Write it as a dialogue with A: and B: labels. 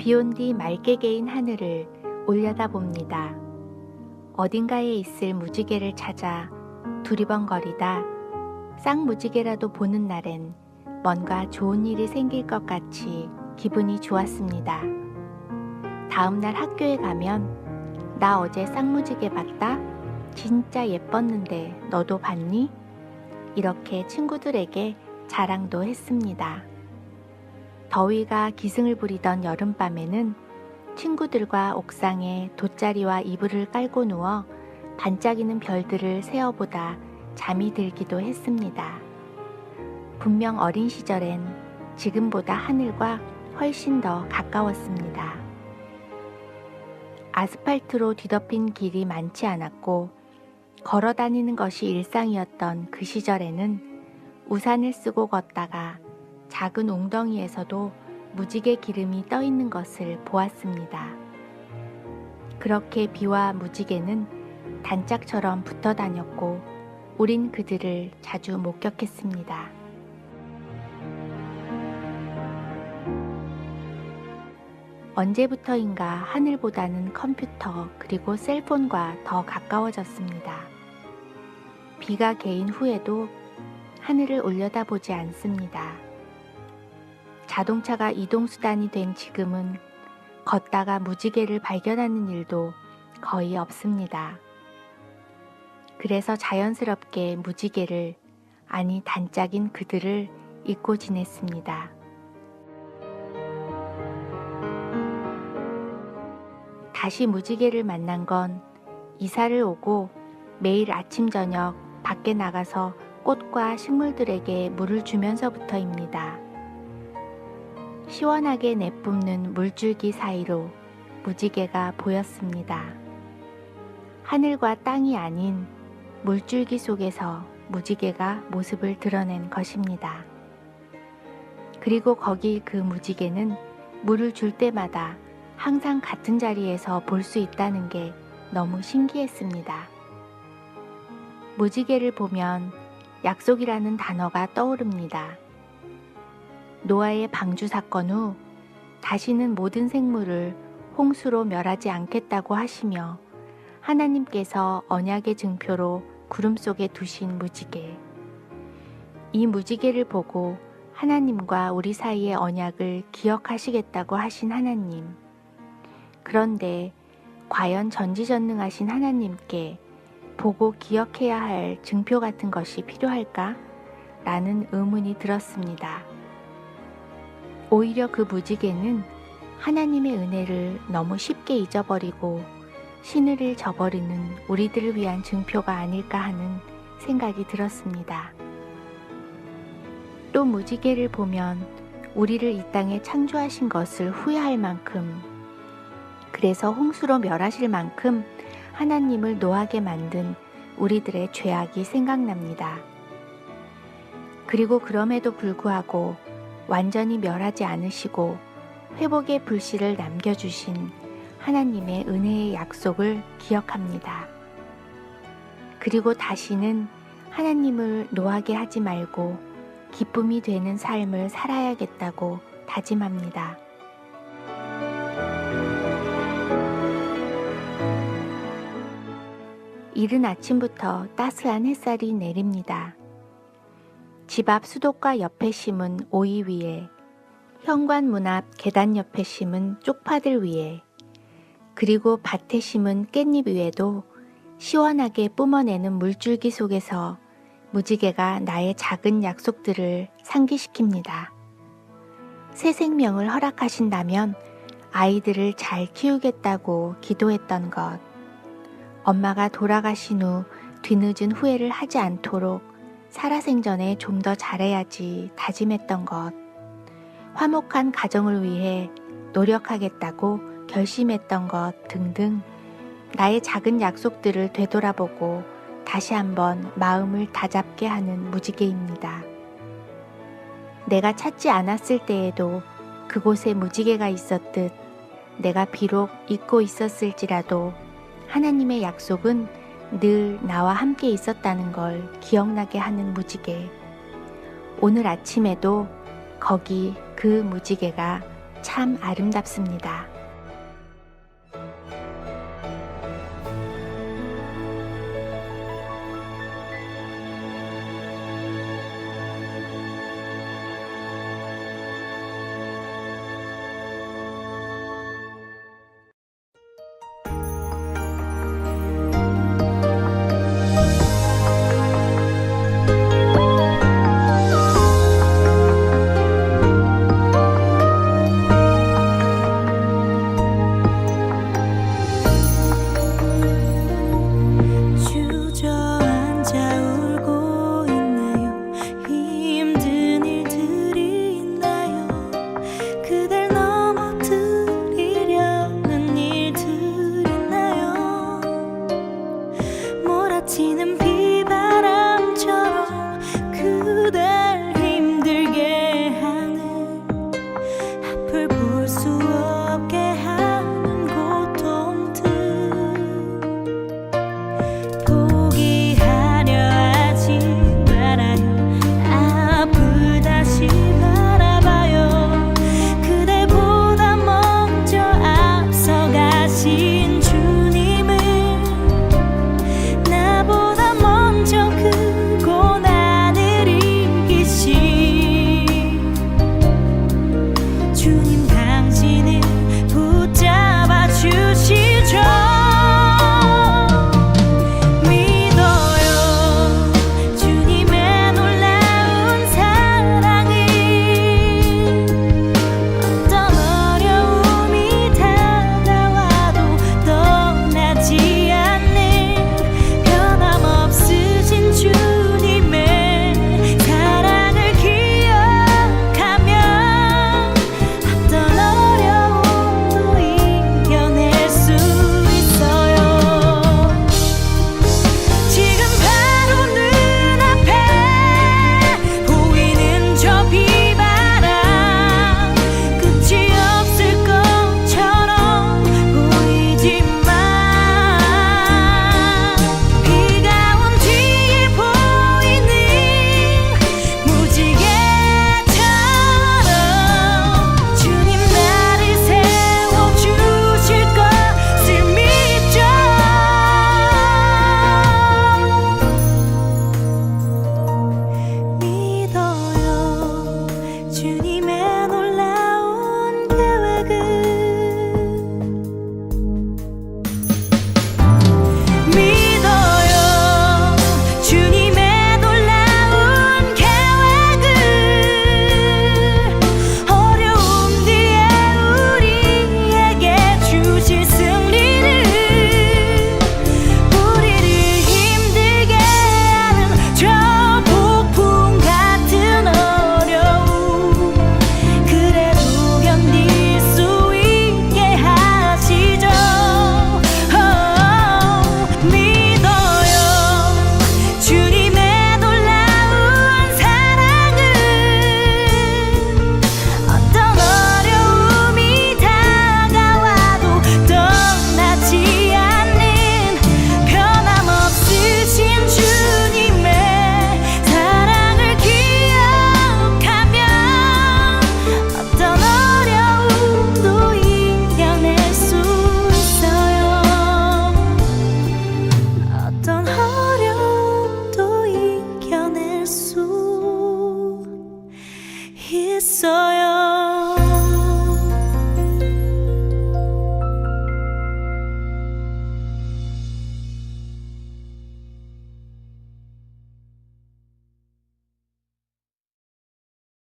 A: 비온 뒤 맑게 개인 하늘을 올려다봅니다. 어딘가에 있을 무지개를 찾아 두리번거리다 쌍무지개라도 보는 날엔 뭔가 좋은 일이 생길 것 같이 기분이 좋았습니다. 다음 날 학교에 가면 나 어제 쌍무지개 봤다? 진짜 예뻤는데 너도 봤니? 이렇게 친구들에게 자랑도 했습니다. 더위가 기승을 부리던 여름밤에는 친구들과 옥상에 돗자리와 이불을 깔고 누워 반짝이는 별들을 세어보다 잠이 들기도 했습니다. 분명 어린 시절엔 지금보다 하늘과 훨씬 더 가까웠습니다. 아스팔트로 뒤덮인 길이 많지 않았고 걸어 다니는 것이 일상이었던 그 시절에는 우산을 쓰고 걷다가 작은 웅덩이에서도 무지개 기름이 떠 있는 것을 보았습니다. 그렇게 비와 무지개는 단짝처럼 붙어 다녔고 우린 그들을 자주 목격했습니다. 언제부터인가 하늘보다는 컴퓨터 그리고 셀폰과 더 가까워졌습니다. 비가 개인 후에도 하늘을 올려다보지 않습니다. 자동차가 이동수단이 된 지금은 걷다가 무지개를 발견하는 일도 거의 없습니다. 그래서 자연스럽게 무지개를, 아니 단짝인 그들을 잊고 지냈습니다. 다시 무지개를 만난 건 이사를 오고 매일 아침 저녁 밖에 나가서 꽃과 식물들에게 물을 주면서부터입니다. 시원하게 내뿜는 물줄기 사이로 무지개가 보였습니다. 하늘과 땅이 아닌 물줄기 속에서 무지개가 모습을 드러낸 것입니다. 그리고 거기 그 무지개는 물을 줄 때마다 항상 같은 자리에서 볼 수 있다는 게 너무 신기했습니다. 무지개를 보면 약속이라는 단어가 떠오릅니다. 노아의 방주 사건 후 다시는 모든 생물을 홍수로 멸하지 않겠다고 하시며 하나님께서 언약의 증표로 구름 속에 두신 무지개. 이 무지개를 보고 하나님과 우리 사이의 언약을 기억하시겠다고 하신 하나님. 그런데 과연 전지전능하신 하나님께 보고 기억해야 할 증표 같은 것이 필요할까? 라는 의문이 들었습니다. 오히려 그 무지개는 하나님의 은혜를 너무 쉽게 잊어버리고 신의를 저버리는 우리들을 위한 증표가 아닐까 하는 생각이 들었습니다. 또 무지개를 보면 우리를 이 땅에 창조하신 것을 후회할 만큼, 그래서 홍수로 멸하실 만큼 하나님을 노하게 만든 우리들의 죄악이 생각납니다. 그리고 그럼에도 불구하고 완전히 멸하지 않으시고 회복의 불씨를 남겨주신 하나님의 은혜의 약속을 기억합니다. 그리고 다시는 하나님을 노하게 하지 말고 기쁨이 되는 삶을 살아야겠다고 다짐합니다. 이른 아침부터 따스한 햇살이 내립니다. 집 앞 수도가 옆에 심은 오이 위에, 현관문 앞 계단 옆에 심은 쪽파들 위에, 그리고 밭에 심은 깻잎 위에도 시원하게 뿜어내는 물줄기 속에서 무지개가 나의 작은 약속들을 상기시킵니다. 새 생명을 허락하신다면 아이들을 잘 키우겠다고 기도했던 것, 엄마가 돌아가신 후 뒤늦은 후회를 하지 않도록 살아생전에 좀 더 잘해야지 다짐했던 것, 화목한 가정을 위해 노력하겠다고 결심했던 것 등등 나의 작은 약속들을 되돌아보고 다시 한번 마음을 다잡게 하는 무지개입니다. 내가 찾지 않았을 때에도 그곳에 무지개가 있었듯 내가 비록 잊고 있었을지라도 하나님의 약속은 늘 나와 함께 있었다는 걸 기억나게 하는 무지개. 오늘 아침에도 거기 그 무지개가 참 아름답습니다.